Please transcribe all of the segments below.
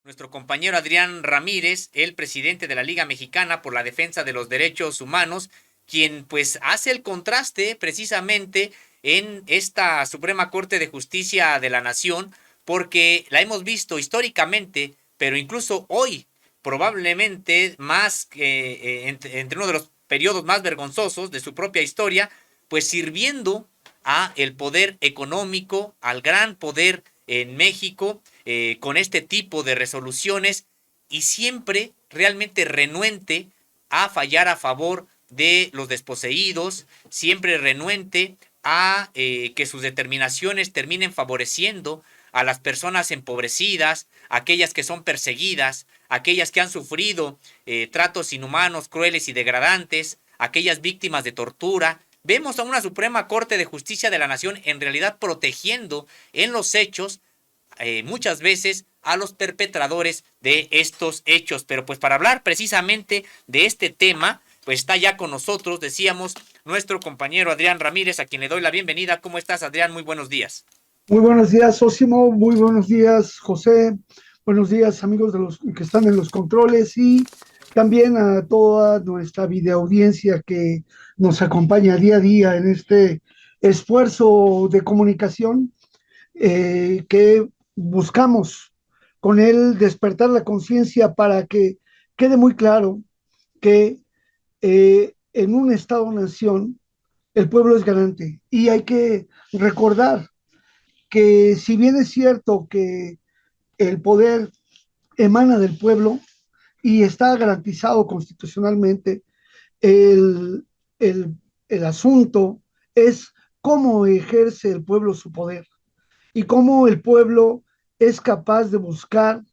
nuestro compañero Adrián Ramírez, el presidente de la Liga Mexicana por la Defensa de los Derechos Humanos, quien pues hace el contraste precisamente en esta Suprema Corte de Justicia de la Nación, porque la hemos visto históricamente, pero incluso hoy, probablemente más que entre uno de los periodos más vergonzosos de su propia historia, pues sirviendo a el poder económico, al gran poder en México, con este tipo de resoluciones y siempre realmente renuente a fallar a favor de los desposeídos, siempre renuente a que sus determinaciones terminen favoreciendo a las personas empobrecidas, aquellas que son perseguidas, aquellas que han sufrido tratos inhumanos, crueles y degradantes, aquellas víctimas de tortura. Vemos a una Suprema Corte de Justicia de la Nación en realidad protegiendo en los hechos muchas veces a los perpetradores de estos hechos. Pero pues para hablar precisamente de este tema, pues está ya con nosotros, decíamos, nuestro compañero Adrián Ramírez, a quien le doy la bienvenida. ¿Cómo estás, Adrián? Muy buenos días. Muy buenos días, Sósimo. Muy buenos días, José. Buenos días, amigos de los que están en los controles y también a toda nuestra videoaudiencia que nos acompaña día a día en este esfuerzo de comunicación que buscamos con él despertar la conciencia para que quede muy claro que en un Estado-nación el pueblo es garante y hay que recordar que si bien es cierto que el poder emana del pueblo y está garantizado constitucionalmente, el, el, el asunto es cómo ejerce el pueblo su poder y cómo el pueblo es capaz de buscar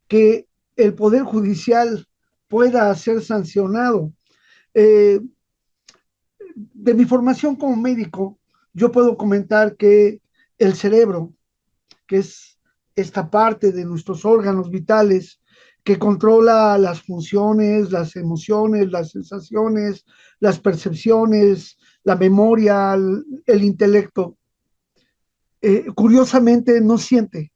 que el poder judicial pueda ser sancionado. Eh, de mi formación como médico, yo puedo comentar que el cerebro, que es esta parte de nuestros órganos vitales que controla las funciones, las emociones, las sensaciones, las percepciones, la memoria, el intelecto. Curiosamente no siente.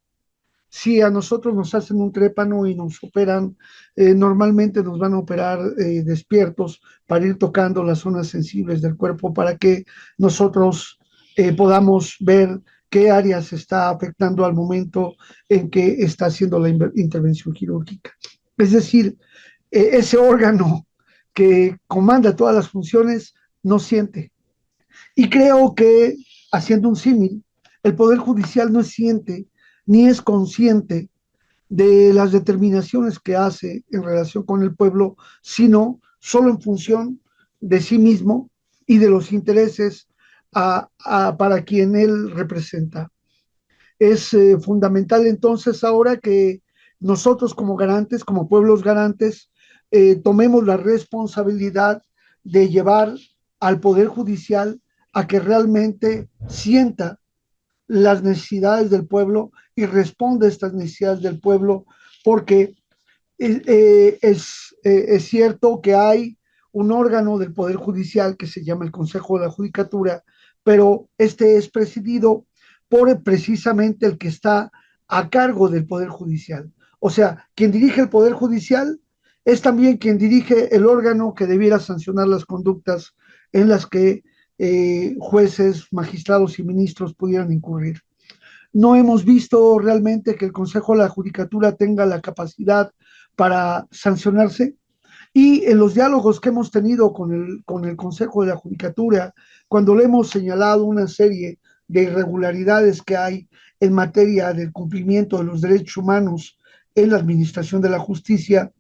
Si a nosotros nos hacen un trépano y nos operan, normalmente nos van a operar despiertos para ir tocando las zonas sensibles del cuerpo para que nosotros podamos ver qué áreas está afectando al momento en que está haciendo la intervención quirúrgica. Es decir, ese órgano que comanda todas las funciones no siente. Y creo que, haciendo un símil, el Poder Judicial no siente ni es consciente de las determinaciones que hace en relación con el pueblo, sino solo en función de sí mismo y de los intereses para quien él representa. Es fundamental entonces ahora que nosotros como garantes, como pueblos garantes, tomemos la responsabilidad de llevar al Poder Judicial a que realmente sienta las necesidades del pueblo y responde a estas necesidades del pueblo, porque es cierto que hay un órgano del Poder Judicial que se llama el Consejo de la Judicatura, pero este es presidido por precisamente el que está a cargo del Poder Judicial. O sea, quien dirige el Poder Judicial es también quien dirige el órgano que debiera sancionar las conductas en las que jueces, magistrados y ministros pudieran incurrir. No hemos visto realmente que el Consejo de la Judicatura tenga la capacidad para sancionarse. Y en los diálogos que hemos tenido con el Consejo de la Judicatura, cuando le hemos señalado una serie de irregularidades que hay en materia del cumplimiento de los derechos humanos en la administración de la justicia,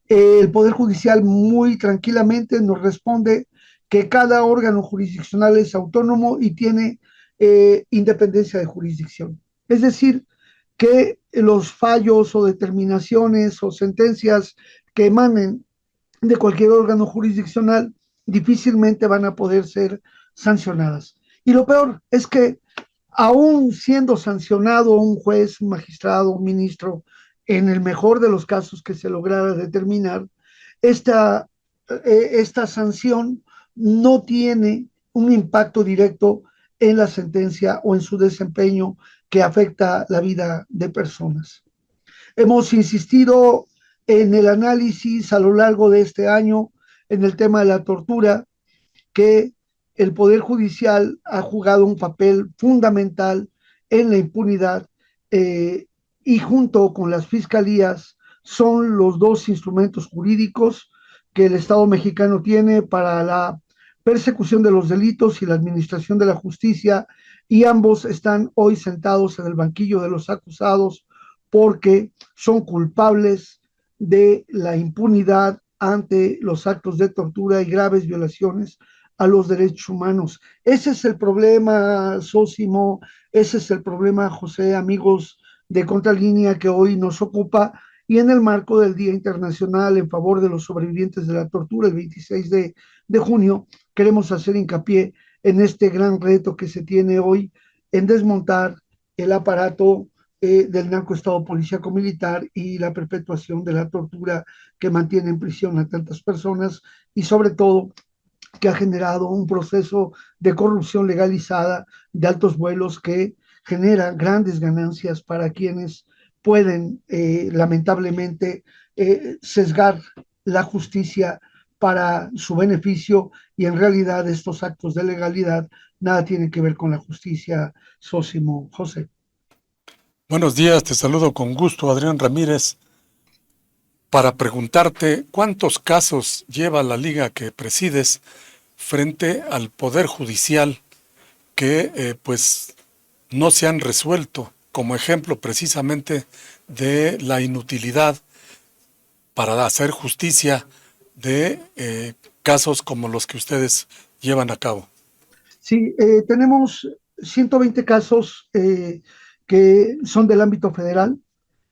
el Poder Judicial muy tranquilamente nos responde que cada órgano jurisdiccional es autónomo y tiene independencia de jurisdicción. Es decir, que los fallos o determinaciones o sentencias que emanen de cualquier órgano jurisdiccional difícilmente van a poder ser sancionadas. Y lo peor es que aún siendo sancionado un juez, un magistrado, un ministro, en el mejor de los casos que se lograra determinar, esta, esta sanción no tiene un impacto directo en la sentencia o en su desempeño que afecta la vida de personas. Hemos insistido en el análisis a lo largo de este año en el tema de la tortura, que el Poder Judicial ha jugado un papel fundamental en la impunidad, eh, y junto con las fiscalías son los dos instrumentos jurídicos que el Estado mexicano tiene para la persecución de los delitos y la administración de la justicia, y ambos están hoy sentados en el banquillo de los acusados porque son culpables de la impunidad ante los actos de tortura y graves violaciones a los derechos humanos. Ese es el problema, Sósimo, ese es el problema, José, amigos de Contralínea, que hoy nos ocupa, y en el marco del Día Internacional en favor de los sobrevivientes de la tortura, el 26 de junio, queremos hacer hincapié en este gran reto que se tiene hoy en desmontar el aparato del narcoestado policíaco militar y la perpetuación de la tortura que mantiene en prisión a tantas personas, y sobre todo que ha generado un proceso de corrupción legalizada de altos vuelos que genera grandes ganancias para quienes pueden lamentablemente sesgar la justicia para su beneficio, y en realidad estos actos de legalidad nada tienen que ver con la justicia, Sósimo, José. Buenos días, te saludo con gusto, Adrián Ramírez, para preguntarte cuántos casos lleva la liga que presides frente al Poder Judicial que pues no se han resuelto, como ejemplo precisamente de la inutilidad para hacer justicia de casos como los que ustedes llevan a cabo. Sí, tenemos 120 casos que son del ámbito federal.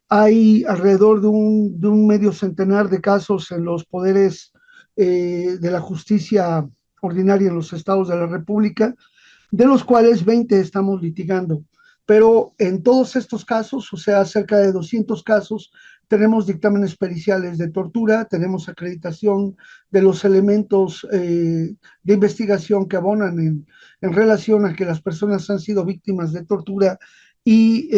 Hay alrededor de un medio centenar de casos en los poderes de la justicia ordinaria en los estados de la República, de los cuales 20 estamos litigando. Pero en todos estos casos, o sea, cerca de 200 casos, tenemos dictámenes periciales de tortura, tenemos acreditación de los elementos de investigación que abonan en relación a que las personas han sido víctimas de tortura, y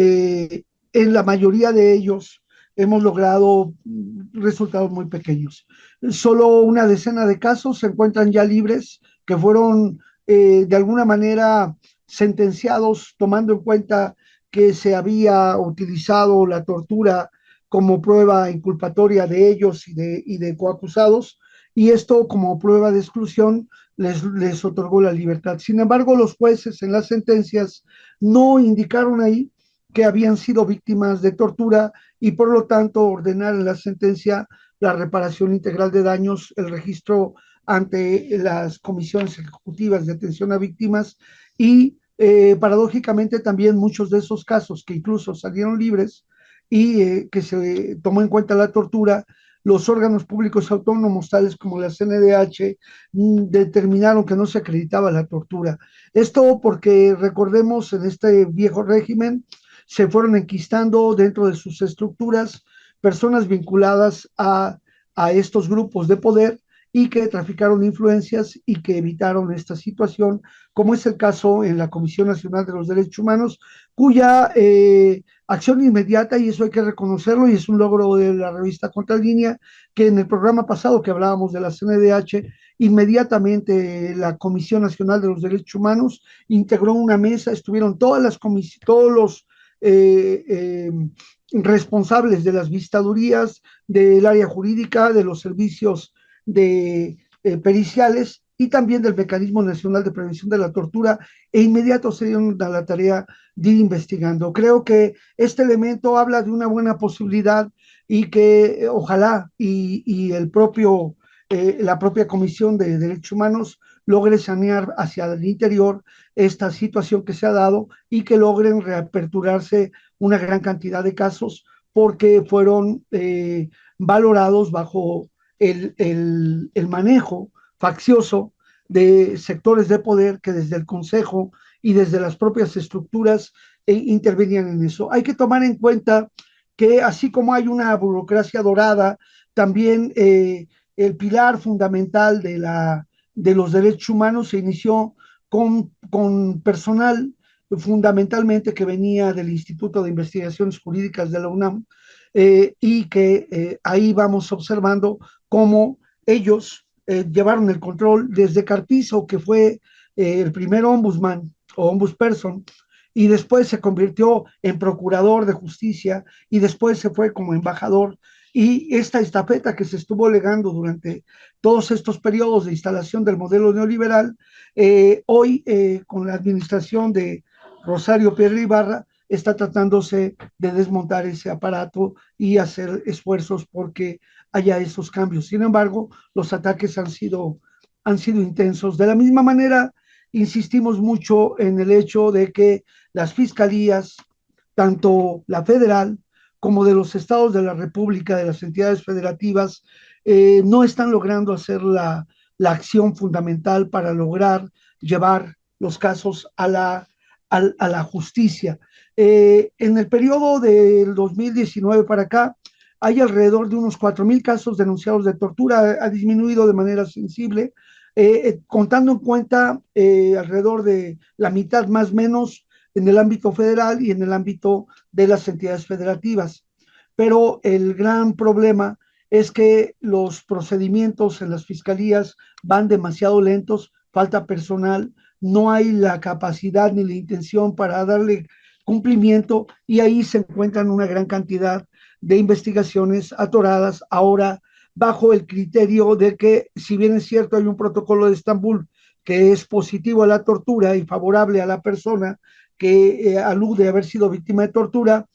en la mayoría de ellos hemos logrado resultados muy pequeños. Solo una decena de casos se encuentran ya libres, que fueron de alguna manera sentenciados tomando en cuenta que se había utilizado la tortura como prueba inculpatoria de ellos y de coacusados, y esto como prueba de exclusión les otorgó la libertad. Sin embargo, los jueces en las sentencias no indicaron ahí que habían sido víctimas de tortura, y por lo tanto ordenar en la sentencia la reparación integral de daños, el registro ante las comisiones ejecutivas de atención a víctimas, y paradójicamente también muchos de esos casos que incluso salieron libres y que se tomó en cuenta la tortura, los órganos públicos autónomos, tales como la CNDH, determinaron que no se acreditaba la tortura. Esto porque, recordemos, en este viejo régimen se fueron enquistando dentro de sus estructuras personas vinculadas a estos grupos de poder y que traficaron influencias y que evitaron esta situación, como es el caso en la Comisión Nacional de los Derechos Humanos, cuya acción inmediata, y eso hay que reconocerlo, y es un logro de la revista Contralínea, que en el programa pasado que hablábamos de la CNDH, inmediatamente la Comisión Nacional de los Derechos Humanos integró una mesa, estuvieron todos los eh, eh, responsables de las vistadurías, del área jurídica, de los servicios de periciales y también del Mecanismo Nacional de Prevención de la Tortura, e inmediato se dieron a la tarea de ir investigando. Creo que este elemento habla de una buena posibilidad, y que ojalá y el propio, la propia Comisión de Derechos Humanos logre sanear hacia el interior esta situación que se ha dado, y que logren reaperturarse una gran cantidad de casos porque fueron valorados bajo el manejo faccioso de sectores de poder que desde el Consejo y desde las propias estructuras intervenían en eso. Hay que tomar en cuenta que así como hay una burocracia dorada, también el pilar fundamental de los derechos humanos se inició con personal fundamentalmente que venía del Instituto de Investigaciones Jurídicas de la UNAM, y que ahí vamos observando cómo ellos llevaron el control desde Carpizo, que fue el primer ombudsman o ombudsperson, y después se convirtió en procurador de justicia y después se fue como embajador. Y esta estafeta que se estuvo legando durante todos estos periodos de instalación del modelo neoliberal, hoy con la administración de Rosario Piedra Ibarra, está tratándose de desmontar ese aparato y hacer esfuerzos porque haya esos cambios. Sin embargo, los ataques han sido intensos. De la misma manera, insistimos mucho en el hecho de que las fiscalías, tanto la federal como de los estados de la República, de las entidades federativas, no están logrando hacer la acción fundamental para lograr llevar los casos a la justicia. En el periodo del 2019 para acá, hay alrededor de unos 4,000 casos denunciados de tortura, ha disminuido de manera sensible, contando en cuenta alrededor de la mitad más o menos en el ámbito federal y en el ámbito de las entidades federativas. Pero el gran problema es que los procedimientos en las fiscalías van demasiado lentos, falta personal, no hay la capacidad ni la intención para darle cumplimiento y ahí se encuentran una gran cantidad de investigaciones atoradas ahora bajo el criterio de que, si bien es cierto, hay un protocolo de Estambul que es positivo a la tortura y favorable a la persona que alude a haber sido víctima de tortura,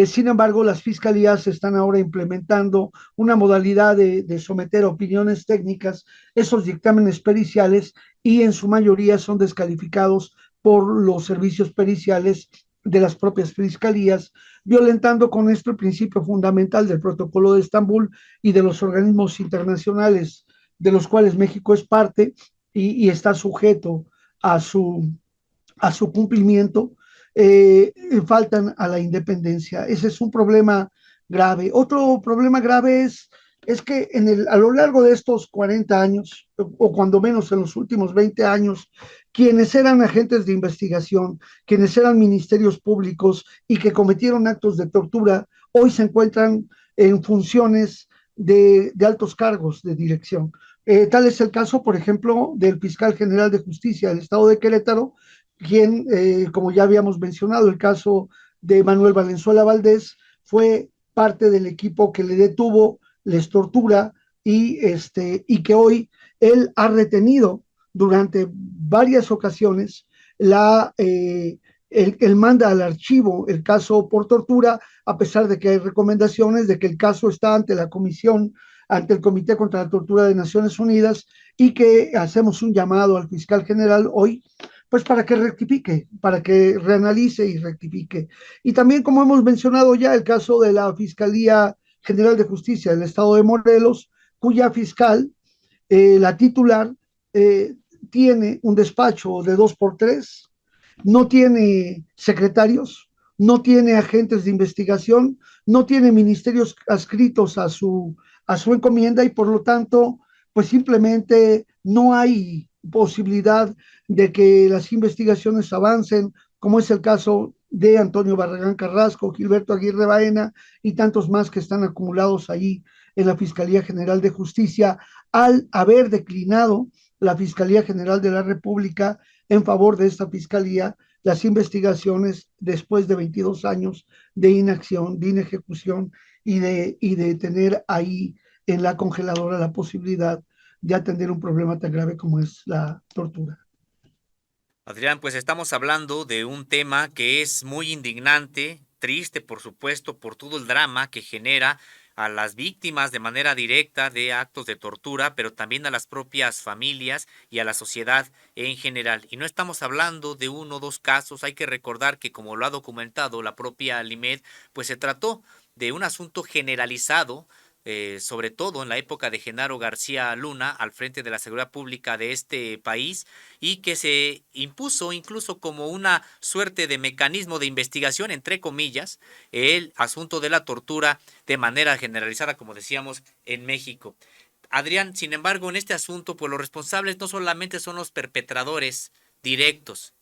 sin embargo, las fiscalías están ahora implementando una modalidad de someter opiniones técnicas, esos dictámenes periciales, y en su mayoría son descalificados por los servicios periciales de las propias fiscalías, violentando con esto el principio fundamental del Protocolo de Estambul y de los organismos internacionales de los cuales México es parte y está sujeto a a su cumplimiento, faltan a la independencia. Ese es un problema grave. Otro problema grave es que a lo largo de estos 40 años, o cuando menos en los últimos 20 años, quienes eran agentes de investigación, quienes eran ministerios públicos y que cometieron actos de tortura, hoy se encuentran en funciones de altos cargos de dirección. Tal es el caso, por ejemplo, del fiscal general de justicia del estado de Querétaro, quien, como ya habíamos mencionado, el caso de Manuel Valenzuela Valdés, fue parte del equipo que le detuvo, les tortura y que hoy él ha retenido durante varias ocasiones el manda al archivo el caso por tortura, a pesar de que hay recomendaciones de que el caso está ante la comisión, ante el Comité contra la Tortura de Naciones Unidas, y que hacemos un llamado al fiscal general hoy pues para que rectifique, para que reanalice y rectifique. Y también, como hemos mencionado ya, el caso de la Fiscalía General de Justicia del Estado de Morelos, cuya fiscal, la titular, eh, tiene un despacho de 2x3, no tiene secretarios, no tiene agentes de investigación, no tiene ministerios adscritos a su encomienda y por lo tanto, pues simplemente no hay posibilidad de que las investigaciones avancen, como es el caso de Antonio Barragán Carrasco, Gilberto Aguirre Baena y tantos más que están acumulados ahí en la Fiscalía General de Justicia, al haber declinado la Fiscalía General de la República en favor de esta fiscalía las investigaciones después de 22 años de inacción, de inejecución y de tener ahí en la congeladora la posibilidad de atender un problema tan grave como es la tortura. Adrián, pues estamos hablando de un tema que es muy indignante, triste, por supuesto, por todo el drama que genera a las víctimas de manera directa de actos de tortura, pero también a las propias familias y a la sociedad en general. Y no estamos hablando de uno o dos casos, hay que recordar que, como lo ha documentado la propia Limed, pues se trató de un asunto generalizado, sobre todo en la época de Genaro García Luna al frente de la seguridad pública de este país, y que se impuso incluso como una suerte de mecanismo de investigación, entre comillas, el asunto de la tortura de manera generalizada, como decíamos, en México. Adrián, sin embargo, en este asunto, pues los responsables no solamente son los perpetradores directos,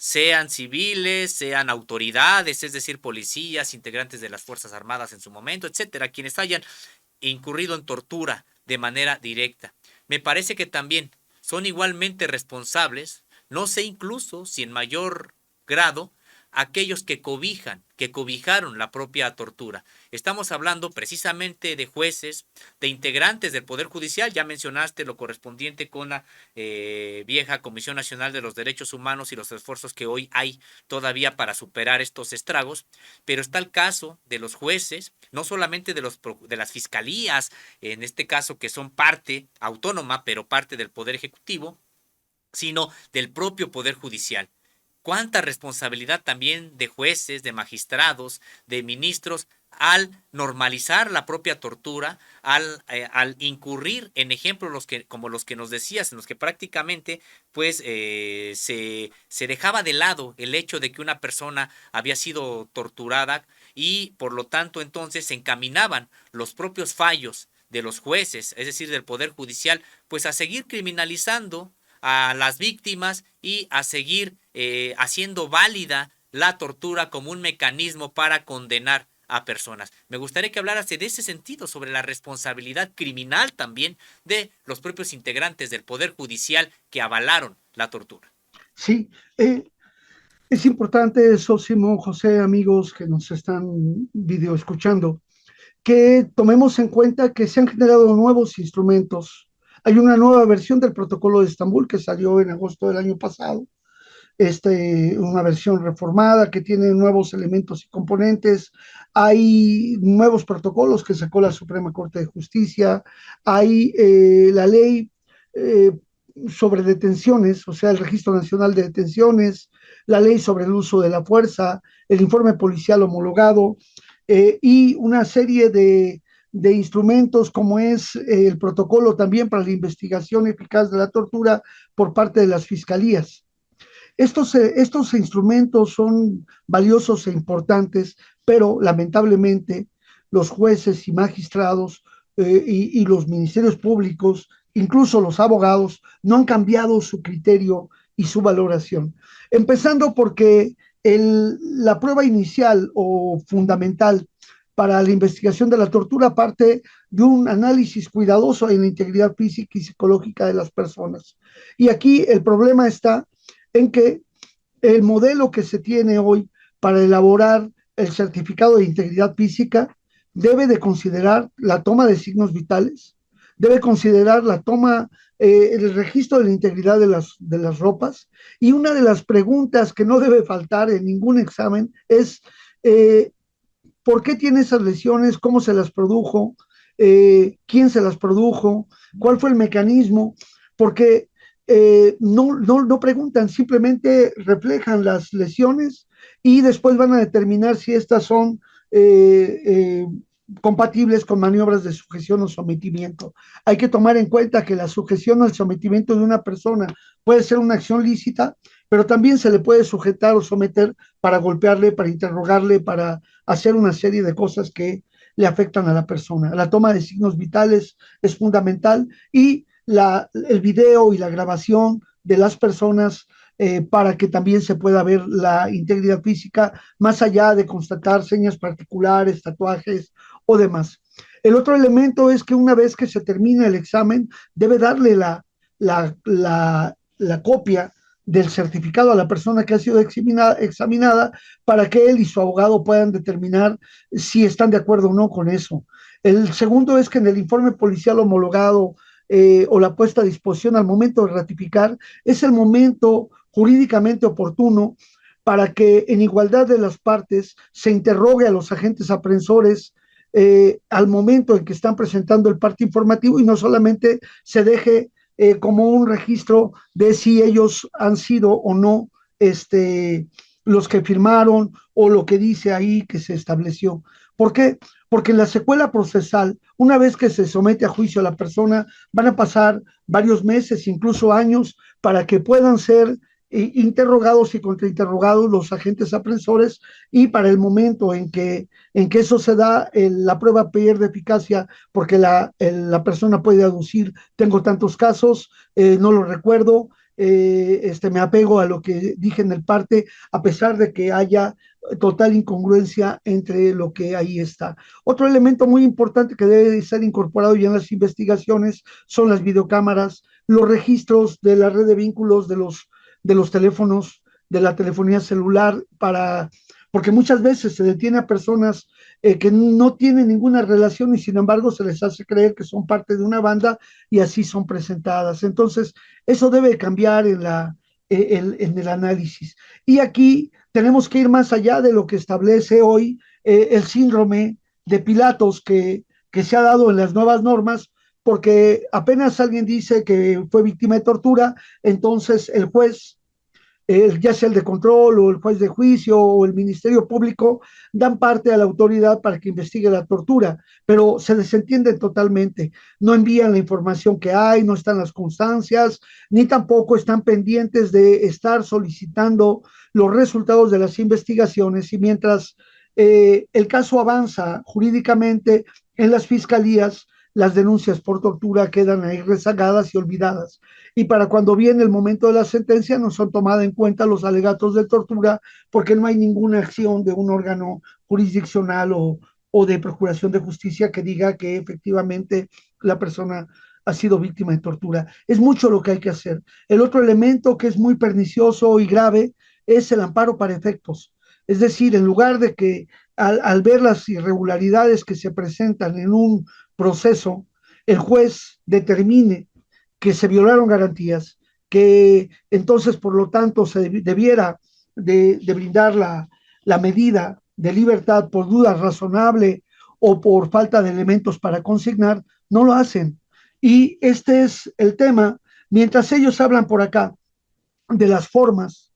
sean civiles, sean autoridades, es decir, policías, integrantes de las Fuerzas Armadas en su momento, etcétera, quienes hayan incurrido en tortura de manera directa. Me parece que también son igualmente responsables, no sé incluso si en mayor grado, aquellos que cobijaron la propia tortura. Estamos hablando precisamente de jueces, de integrantes del Poder Judicial, ya mencionaste lo correspondiente con la vieja Comisión Nacional de los Derechos Humanos y los esfuerzos que hoy hay todavía para superar estos estragos, pero está el caso de los jueces, no solamente de las fiscalías, en este caso que son parte autónoma, pero parte del Poder Ejecutivo, sino del propio Poder Judicial. Cuánta responsabilidad también de jueces, de magistrados, de ministros al normalizar la propia tortura, al incurrir en ejemplos como los que nos decías, en los que prácticamente pues se dejaba de lado el hecho de que una persona había sido torturada y por lo tanto entonces se encaminaban los propios fallos de los jueces, es decir, del Poder Judicial, pues a seguir criminalizando a las víctimas y a seguir haciendo válida la tortura como un mecanismo para condenar a personas. Me gustaría que hablaras de ese sentido, sobre la responsabilidad criminal también de los propios integrantes del Poder Judicial que avalaron la tortura. Sí, es importante eso, Simón, José, amigos que nos están video escuchando, que tomemos en cuenta que se han generado nuevos instrumentos. Hay una nueva versión del protocolo de Estambul que salió en agosto del año pasado, una versión reformada que tiene nuevos elementos y componentes. Hay nuevos protocolos que sacó la Suprema Corte de Justicia. Hay la ley eh, sobre detenciones, o sea, el Registro Nacional de Detenciones, la ley sobre el uso de la fuerza, el informe policial homologado y una serie de instrumentos como es el protocolo también para la investigación eficaz de la tortura por parte de las fiscalías. Estos instrumentos son valiosos e importantes, pero lamentablemente los jueces y magistrados y los ministerios públicos, incluso los abogados, no han cambiado su criterio y su valoración. Empezando porque la prueba inicial o fundamental para la investigación de la tortura parte de un análisis cuidadoso de la integridad física y psicológica de las personas. Y aquí el problema está en que el modelo que se tiene hoy para elaborar el certificado de integridad física debe de considerar la toma de signos vitales, debe considerar la toma, el registro de la integridad de las ropas, y una de las preguntas que no debe faltar en ningún examen es ¿por qué tiene esas lesiones? ¿Cómo se las produjo? ¿Quién se las produjo? ¿Cuál fue el mecanismo? Porque no preguntan, simplemente reflejan las lesiones y después van a determinar si estas son compatibles con maniobras de sujeción o sometimiento. Hay que tomar en cuenta que la sujeción o el sometimiento de una persona puede ser una acción lícita, pero también se le puede sujetar o someter para golpearle, para interrogarle, para hacer una serie de cosas que le afectan a la persona. La toma de signos vitales es fundamental y el video y la grabación de las personas para que también se pueda ver la integridad física más allá de constatar señas particulares, tatuajes o demás. El otro elemento es que una vez que se termina el examen, debe darle la copia del certificado a la persona que ha sido examinada para que él y su abogado puedan determinar si están de acuerdo o no con eso. El segundo es que en el informe policial homologado o la puesta a disposición al momento de ratificar es el momento jurídicamente oportuno para que en igualdad de las partes se interrogue a los agentes aprensores al momento en que están presentando el parte informativo y no solamente se deje como un registro de si ellos han sido o no los que firmaron o lo que dice ahí que se estableció. ¿Por qué? Porque en la secuela procesal, una vez que se somete a juicio a la persona, van a pasar varios meses, incluso años, para que puedan ser interrogados y contrainterrogados los agentes aprensores y para el momento en que eso se da, la prueba pierde eficacia porque la persona puede aducir, tengo tantos casos, no lo recuerdo, me apego a lo que dije en el parte, a pesar de que haya total incongruencia entre lo que ahí está. Otro elemento muy importante que debe ser incorporado ya en las investigaciones son las videocámaras, los registros de la red de vínculos de los teléfonos, de la telefonía celular, porque muchas veces se detiene a personas que no tienen ninguna relación y sin embargo se les hace creer que son parte de una banda y así son presentadas. Entonces, eso debe cambiar en el análisis. Y aquí tenemos que ir más allá de lo que establece hoy el síndrome de Pilatos que se ha dado en las nuevas normas, porque apenas alguien dice que fue víctima de tortura, entonces el juez, ya sea el de control o el juez de juicio o el Ministerio Público, dan parte a la autoridad para que investigue la tortura, pero se desentienden totalmente. No envían la información que hay, no están las constancias, ni tampoco están pendientes de estar solicitando los resultados de las investigaciones. Y mientras el caso avanza jurídicamente en las fiscalías, las denuncias por tortura quedan ahí rezagadas y olvidadas. Y para cuando viene el momento de la sentencia no son tomados en cuenta los alegatos de tortura porque no hay ninguna acción de un órgano jurisdiccional o de procuración de justicia que diga que efectivamente la persona ha sido víctima de tortura. Es mucho lo que hay que hacer. El otro elemento que es muy pernicioso y grave es el amparo para efectos. Es decir, en lugar de que al ver las irregularidades que se presentan en un proceso, el juez determine que se violaron garantías, que entonces, por lo tanto, se debiera de brindar la medida de libertad por duda razonable o por falta de elementos para consignar, no lo hacen. Y este es el tema. Mientras ellos hablan por acá de las formas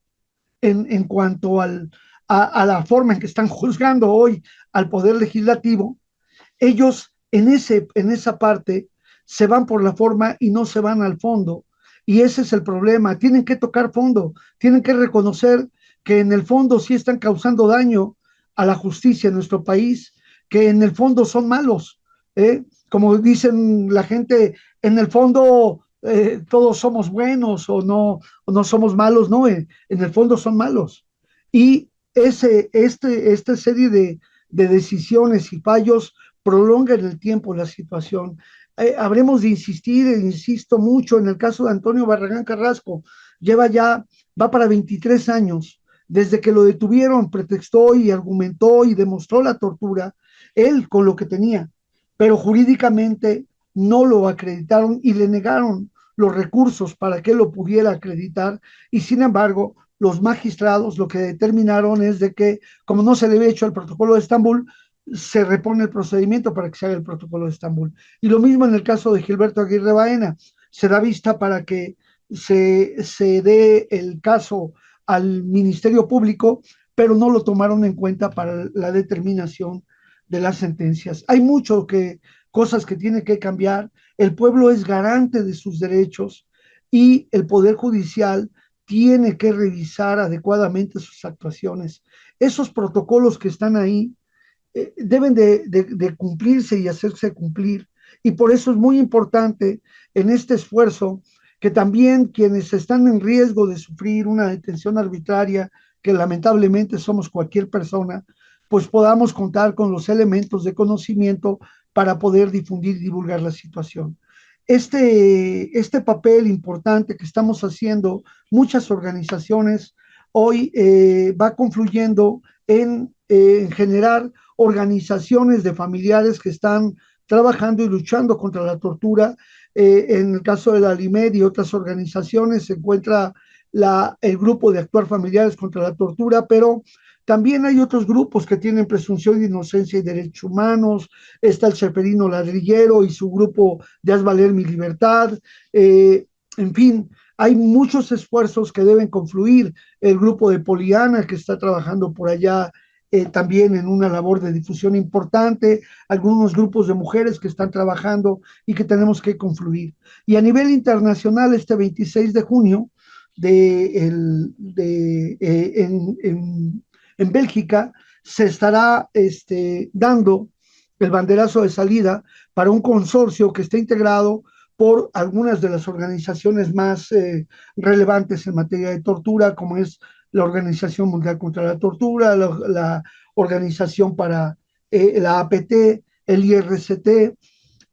en cuanto a la forma en que están juzgando hoy al Poder Legislativo, ellos en esa parte se van por la forma y no se van al fondo. Y ese es el problema. Tienen que tocar fondo, tienen que reconocer que en el fondo sí están causando daño a la justicia en nuestro país, que en el fondo son malos. Como dicen la gente, en el fondo todos somos buenos o no somos malos, no, en el fondo son malos. Y esta serie de decisiones y fallos prolonga en el tiempo la situación. Habremos de insistir, insisto mucho, en el caso de Antonio Barragán Carrasco, va para 23 años, desde que lo detuvieron, pretextó y argumentó y demostró la tortura, él con lo que tenía, pero jurídicamente no lo acreditaron y le negaron los recursos para que lo pudiera acreditar y sin embargo los magistrados lo que determinaron es de que como no se le había hecho el protocolo de Estambul, se repone el procedimiento para que se haga el protocolo de Estambul. Y lo mismo en el caso de Gilberto Aguirre Baena, se da vista para que se dé el caso al Ministerio Público, pero no lo tomaron en cuenta para la determinación de las sentencias. Hay cosas que tiene que cambiar. El pueblo es garante de sus derechos y el Poder Judicial tiene que revisar adecuadamente sus actuaciones. Esos protocolos que están ahí deben de cumplirse y hacerse cumplir. Y por eso es muy importante en este esfuerzo que también quienes están en riesgo de sufrir una detención arbitraria, que lamentablemente somos cualquier persona, pues podamos contar con los elementos de conocimiento para poder difundir y divulgar la situación. Este papel importante que estamos haciendo muchas organizaciones hoy va confluyendo en generar organizaciones de familiares que están trabajando y luchando contra la tortura. En el caso de la ALIMED y otras organizaciones se encuentra el grupo de actuar familiares contra la tortura, pero también hay otros grupos que tienen presunción de inocencia y derechos humanos. Está el Ceferino Ladrillero y su grupo de Haz Valer Mi Libertad. En fin, hay muchos esfuerzos que deben confluir. El grupo de Poliana que está trabajando por allá también en una labor de difusión importante, algunos grupos de mujeres que están trabajando y que tenemos que confluir. Y a nivel internacional, este 26 de junio, en Bélgica, se estará dando el banderazo de salida para un consorcio que está integrado por algunas de las organizaciones más relevantes en materia de tortura, como es la Organización Mundial contra la Tortura, la Organización para la APT, el IRCT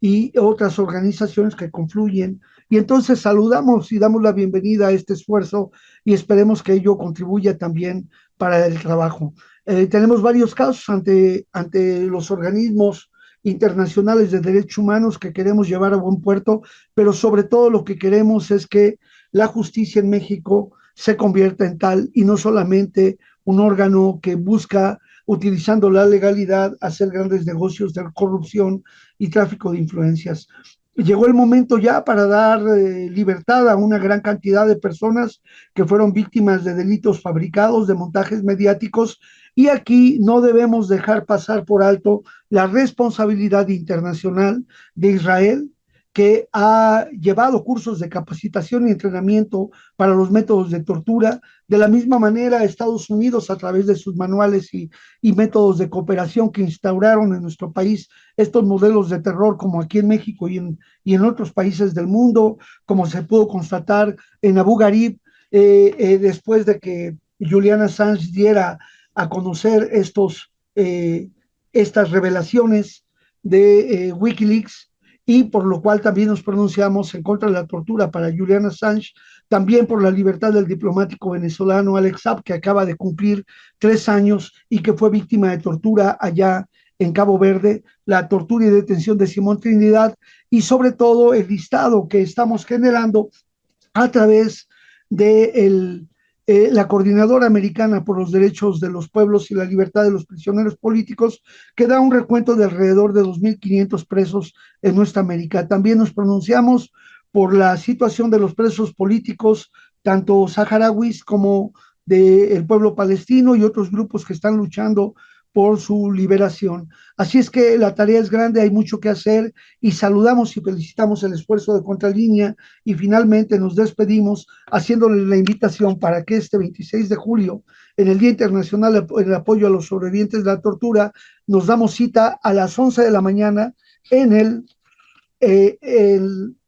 y otras organizaciones que confluyen. Y entonces saludamos y damos la bienvenida a este esfuerzo y esperemos que ello contribuya también para el trabajo. Tenemos varios casos ante los organismos internacionales de derechos humanos que queremos llevar a buen puerto, pero sobre todo lo que queremos es que la justicia en México se convierta en tal y no solamente un órgano que busca, utilizando la legalidad, hacer grandes negocios de corrupción y tráfico de influencias. Llegó el momento ya para dar libertad a una gran cantidad de personas que fueron víctimas de delitos fabricados, de montajes mediáticos, y aquí no debemos dejar pasar por alto la responsabilidad internacional de Israel, que ha llevado cursos de capacitación y entrenamiento para los métodos de tortura. De la misma manera, Estados Unidos, a través de sus manuales y métodos de cooperación que instauraron en nuestro país estos modelos de terror, como aquí en México y en otros países del mundo, como se pudo constatar en Abu Ghraib, después de que Julian Assange diera a conocer estas revelaciones de Wikileaks, y por lo cual también nos pronunciamos en contra de la tortura para Julian Assange, también por la libertad del diplomático venezolano Alex Saab, que acaba de cumplir 3 años y que fue víctima de tortura allá en Cabo Verde, la tortura y detención de Simón Trinidad, y sobre todo el listado que estamos generando a través de la Coordinadora Americana por los Derechos de los Pueblos y la Libertad de los Prisioneros Políticos, que da un recuento de alrededor de 2.500 presos en nuestra América. También nos pronunciamos por la situación de los presos políticos, tanto saharauis como del pueblo palestino y otros grupos que están luchando por su liberación. Así es que la tarea es grande, hay mucho que hacer, y saludamos y felicitamos el esfuerzo de Contralínea, y finalmente nos despedimos haciéndole la invitación para que este 26 de julio, en el Día Internacional en apoyo a los sobrevivientes de la tortura, nos damos cita a las 11 de la mañana en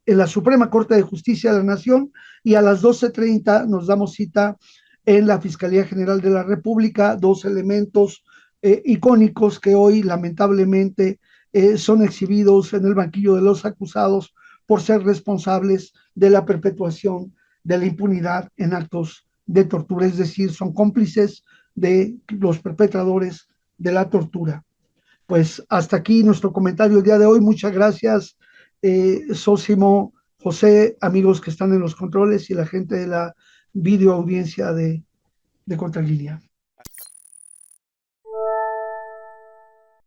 la Suprema Corte de Justicia de la Nación, y a las 12:30 nos damos cita en la Fiscalía General de la República, dos elementos icónicos que hoy lamentablemente son exhibidos en el banquillo de los acusados por ser responsables de la perpetuación de la impunidad en actos de tortura, es decir, son cómplices de los perpetradores de la tortura. Pues hasta aquí nuestro comentario el día de hoy. Muchas gracias, Sósimo, José, amigos que están en los controles y la gente de la videoaudiencia de Contralínea.